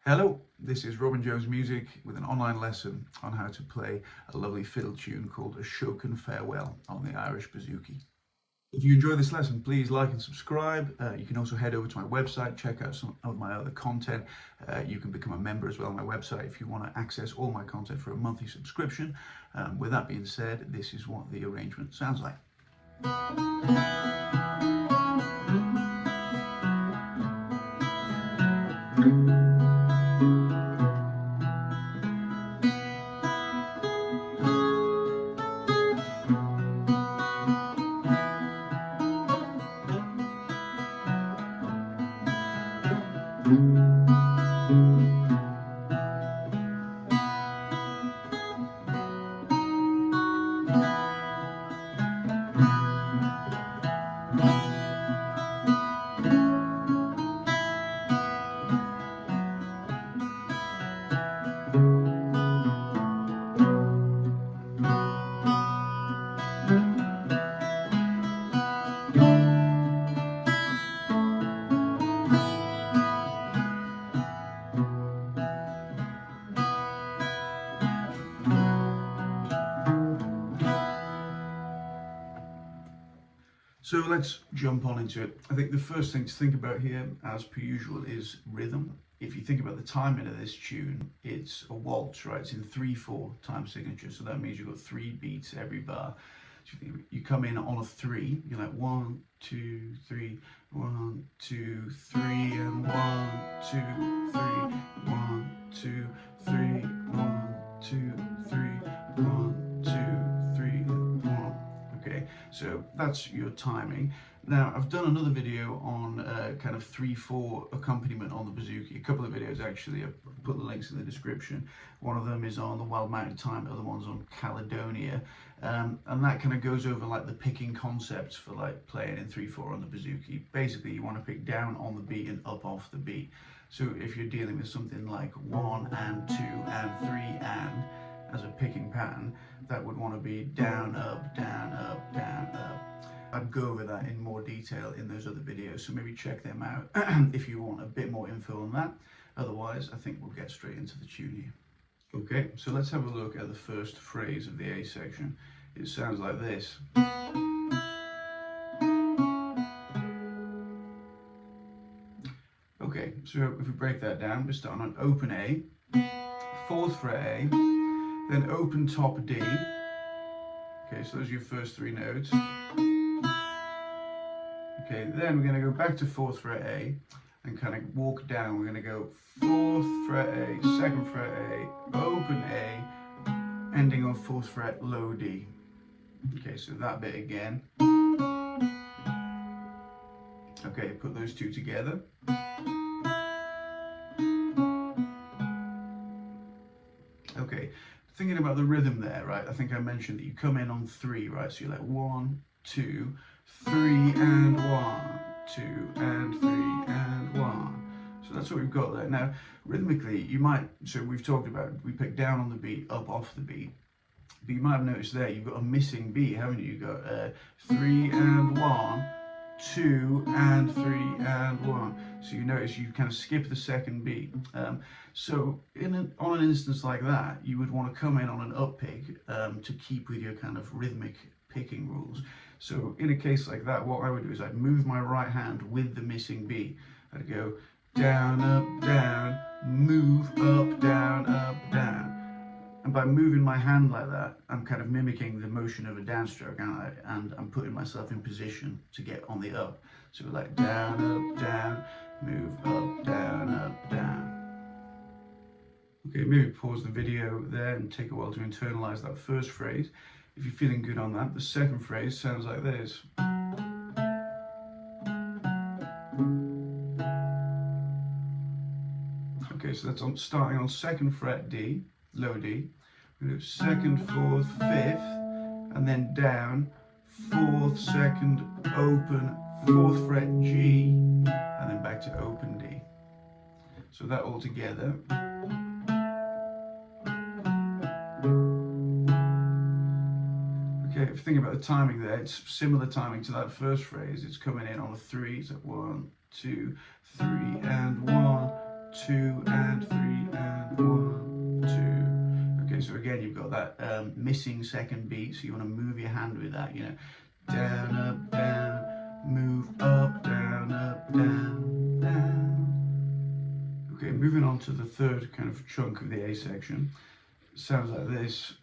Hello, this is Robin Jones Music with an online lesson on how to play a lovely fiddle tune called Ashokan Farewell on the Irish Bouzouki. If you enjoy this lesson, please like and subscribe. You can also head over to my website, check out some of my other content. You can become a member as well on my website if you want to access all my content for a monthly subscription. With that being said, this is what the arrangement sounds like. So let's jump on into it. I think the first thing to think about here, as per usual, is rhythm. If you think about the timing of this tune, it's a waltz, right? It's in 3/4 time signature, so that means you've got 3 beats every bar. So you come in on a 3, you're like 1, 2, 3, 1, 2, 3, and 1, 2, 3, 1, 2, 3, 1, 2, 3, 1, 2, 3, 1. Okay, so that's your timing. Now, I've done another video on kind of 3/4 accompaniment on the bouzouki. A couple of videos actually. I've put the links in the description. One of them is on the Wild Mountain Time, the other one's on Caledonia. And that kind of goes over like the picking concepts for like playing in 3/4 on the bouzouki. Basically, you want to pick down on the beat and up off the beat. So if you're dealing with something like 1 and 2 and 3 and as a picking pattern, that would want to be down, up, down, up, down, up. I'd go over that in more detail in those other videos, so maybe check them out if you want a bit more info on that. Otherwise, I think we'll get straight into the tune here. Okay, so let's have a look at the first phrase of the A section. It sounds like this. Okay, so if we break that down, we're starting on open A, 4th fret A, then open top D. Okay, so those are your first 3 notes. Okay, then we're going to go back to 4th fret A and kind of walk down. We're going to go 4th fret A, 2nd fret A, open A, ending on 4th fret, low D. Okay, so that bit again. Okay, put those two together. Okay, thinking about the rhythm there, right? I think I mentioned that you come in on 3, right? So you're like 1, 2, 3, and 1, 2, and 3, and 1. So that's what we've got there. Now, rhythmically, you might, so we've talked about, we pick down on the beat, up off the beat. But you might have noticed there, you've got a missing beat, haven't you? You've got 3 and 1, 2 and 3 and 1. So you notice you kind of skip the second beat. So on an instance like that, you would want to come in on an up pick to keep with your kind of rhythmic picking rules. So in a case like that, what I would do is I'd move my right hand with the missing beat. I'd go down, up, down, move, up, down, down. And by moving my hand like that, I'm kind of mimicking the motion of a downstroke, and I'm putting myself in position to get on the up. So we're like down, up, down, move, up, down. Okay, maybe pause the video there and take a while to internalize that first phrase. If you're feeling good on that, the second phrase sounds like this. Okay, so that's starting on 2nd fret D, low D. We do 2nd, 4th, 5th, and then down, 4th, 2nd, open, 4th fret G, and then back to open D. So that all together. Okay, if you think about the timing there, it's similar timing to that first phrase. It's coming in on a 3, so 1, 2, 3, and 1, 2 and 3 and 1, 2. Okay, so again you've got that missing second beat, so you want to move your hand with that, you know, down, up, down, move up, down, down. Okay, moving on to the third kind of chunk of the A section. It sounds like this.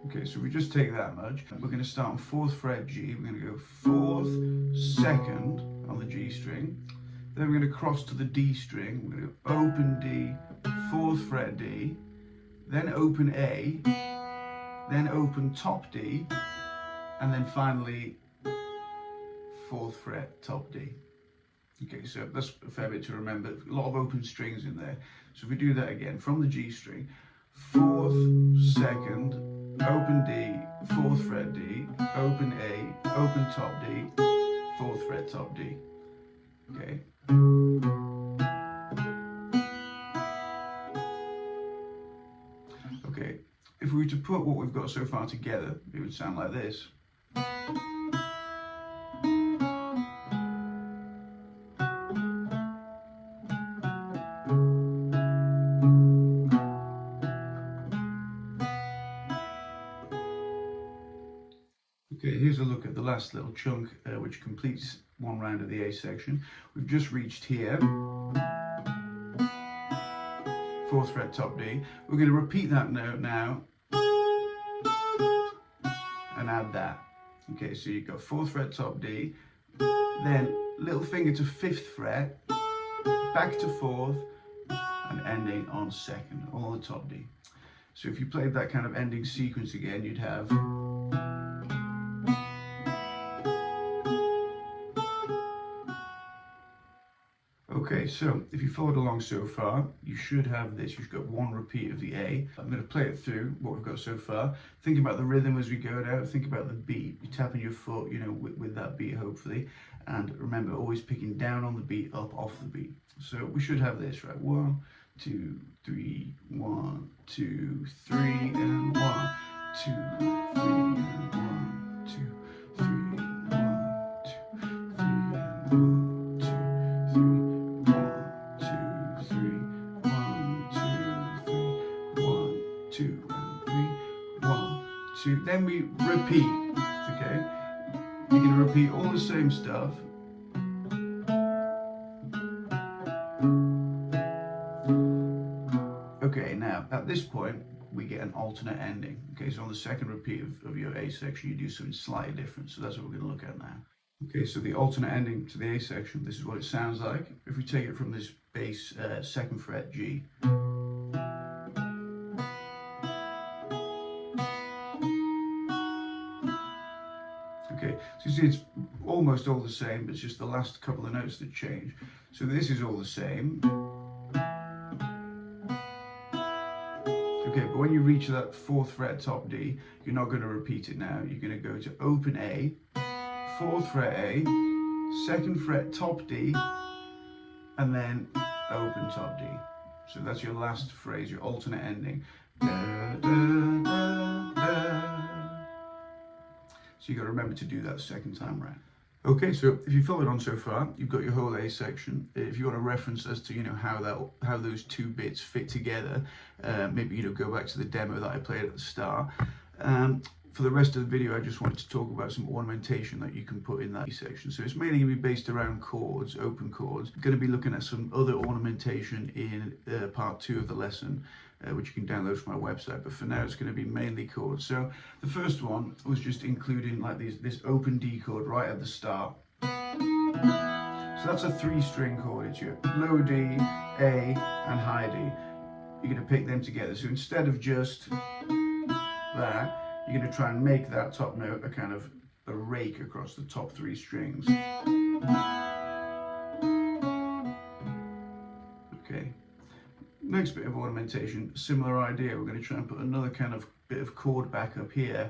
Okay, so if we just take that much, we're going to start on 4th fret G, we're going to go 4th, 2nd on the G string, then we're going to cross to the D string, we're going to open D, 4th fret D, then open A, then open top D, and then finally 4th fret top D. Okay, so that's a fair bit to remember, a lot of open strings in there. So if we do that again, from the G string, 4th, 2nd, open D, 4th fret D, open A, open top D, 4th fret top D. Okay. Okay, if we were to put what we've got so far together, it would sound like this. Okay, here's a look at the last little chunk which completes one round of the A section. We've just reached here, 4th fret top D. We're going to repeat that note now and add that. Okay, so you've got 4th fret top D, then little finger to 5th fret, back to 4th, and ending on 2nd, all the top D. So if you played that kind of ending sequence again, you'd have. Okay, so if you followed along so far, you should have this. You've got one repeat of the A. I'm going to play it through what we've got so far. Think about the rhythm as we go now. Think about the beat. You're tapping your foot, you know, with that beat, hopefully. And remember, always picking down on the beat, up off the beat. So we should have this, right? 1, 2, 3, 1, 2, 3, and 1, 2, 3, and 1, 2, 3, 1, 2, 3, and 1. Then we repeat, okay? You're going to repeat all the same stuff. Okay, now at this point we get an alternate ending. Okay, so on the second repeat of your A section you do something slightly different, so that's what we're going to look at now. Okay, so the alternate ending to the A section, this is what it sounds like. If we take it from this bass 2nd fret G. Okay, so you see it's almost all the same, but it's just the last couple of notes that change. So this is all the same. Okay, but when you reach that 4th fret top D, you're not going to repeat it now. You're going to go to open A, 4th fret A, 2nd fret top D, and then open top D. So that's your last phrase, your alternate ending. Da, da, da, da. So you've got to remember to do that the second time round. Okay, so if you followed on so far, you've got your whole A section. If you want a reference as to how those two bits fit together, maybe go back to the demo that I played at the start. For the rest of the video, I just wanted to talk about some ornamentation that you can put in that A section. So it's mainly going to be based around chords, open chords. I'm going to be looking at some other ornamentation in part 2 of the lesson, which you can download from my website. But for now, it's going to be mainly chords. So the first one was just including like this open D chord right at the start. So that's a 3-string chord. It's your low D, A, and high D. You're going to pick them together. So instead of just that, you're going to try and make that top note a kind of a rake across the top 3 strings. Okay. Next bit of ornamentation, similar idea. We're going to try and put another kind of bit of chord back up here.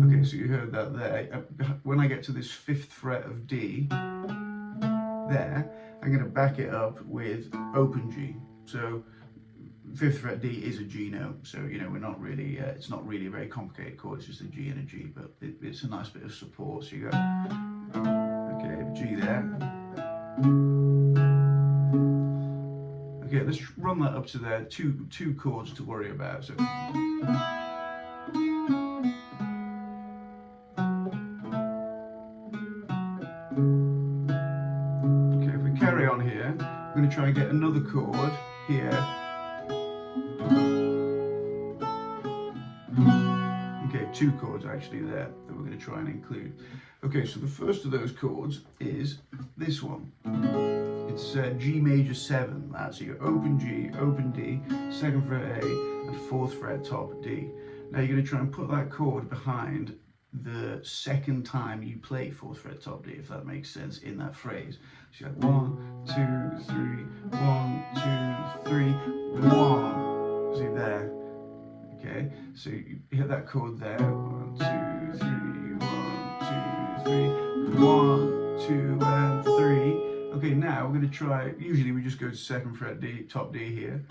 Okay, so you heard that there. When I get to this 5th fret of D, there, I'm going to back it up with open G. So 5th fret D is a G note, so you know we're not really, it's not really a very complicated chord, it's just a G and a G, but it's a nice bit of support. So you go, okay, G there. Okay, let's run that up to there. Two chords to worry about. So. Okay, if we carry on here, we're going to try and get another chord here. Okay, 2 chords actually there that we're going to try and include. Okay, so the first of those chords is this one. It's G major 7. That's your open G, open D, 2nd fret A, and 4th fret top D. Now you're going to try and put that chord behind the second time you play 4th fret top D, if that makes sense, in that phrase. So you have 1, 2, 3, 1, 2, 3, 1. See there? Okay, so you hit that chord there. 1, 2, 3, 1, 2, 3, 1, 2, and 3. Okay, now we're going to try, usually we just go to 2nd fret D, top D here.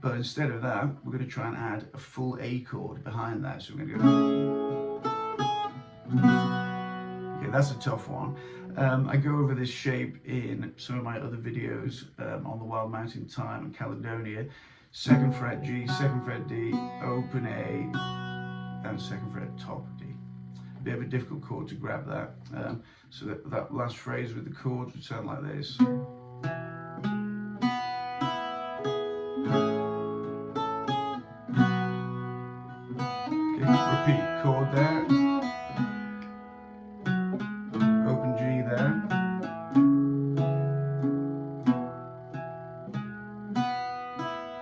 But instead of that, we're going to try and add a full A chord behind that. So we're going to go. Okay, that's a tough one. I go over this shape in some of my other videos on the Wild Mountain Time and Caledonia. 2nd fret G, 2nd fret D, open A, and 2nd fret top D. Bit of a difficult chord to grab that. So that last phrase with the chords would sound like this. Okay, repeat chord there. Open G there.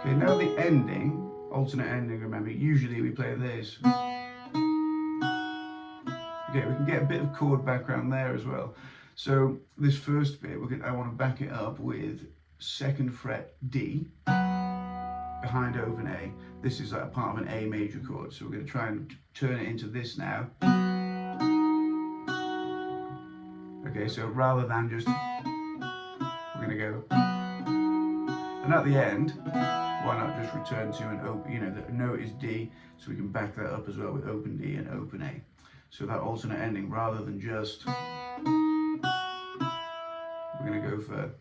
Okay, now the ending, alternate ending, remember, usually we play this. Okay, we can get a bit of chord background there as well. So this first bit, I want to back it up with 2nd fret D behind open A. This is like a part of an A major chord. So we're going to try and turn it into this now. Okay, so rather than just, we're going to go. And at the end, why not just return to an open, you know, the note is D, so we can back that up as well with open D and open A. So that alternate ending, rather than just, we're going to go for.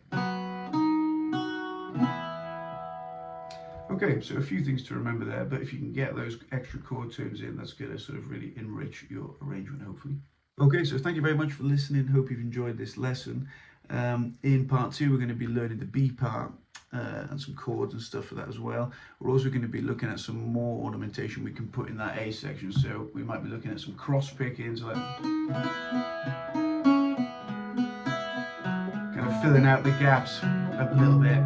Okay, so a few things to remember there, but if you can get those extra chord tones in, that's going to sort of really enrich your arrangement, hopefully. Okay, so thank you very much for listening. Hope you've enjoyed this lesson. In part 2, we're going to be learning the B part and some chords and stuff for that as well. We're also going to be looking at some more ornamentation we can put in that A section. So we might be looking at some cross pickings, like kind of filling out the gaps a little bit.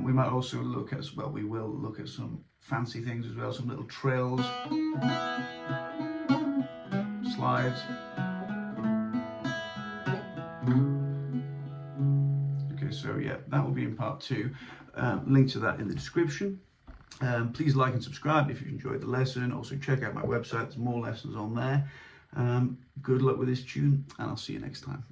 We might also look at, well, we will look at some fancy things as well, some little trills, slides. So yeah, that will be in part 2. Link to that in the description. Please like and subscribe if you've enjoyed the lesson. Also check out my website, there's more lessons on there. Good luck with this tune, and I'll see you next time.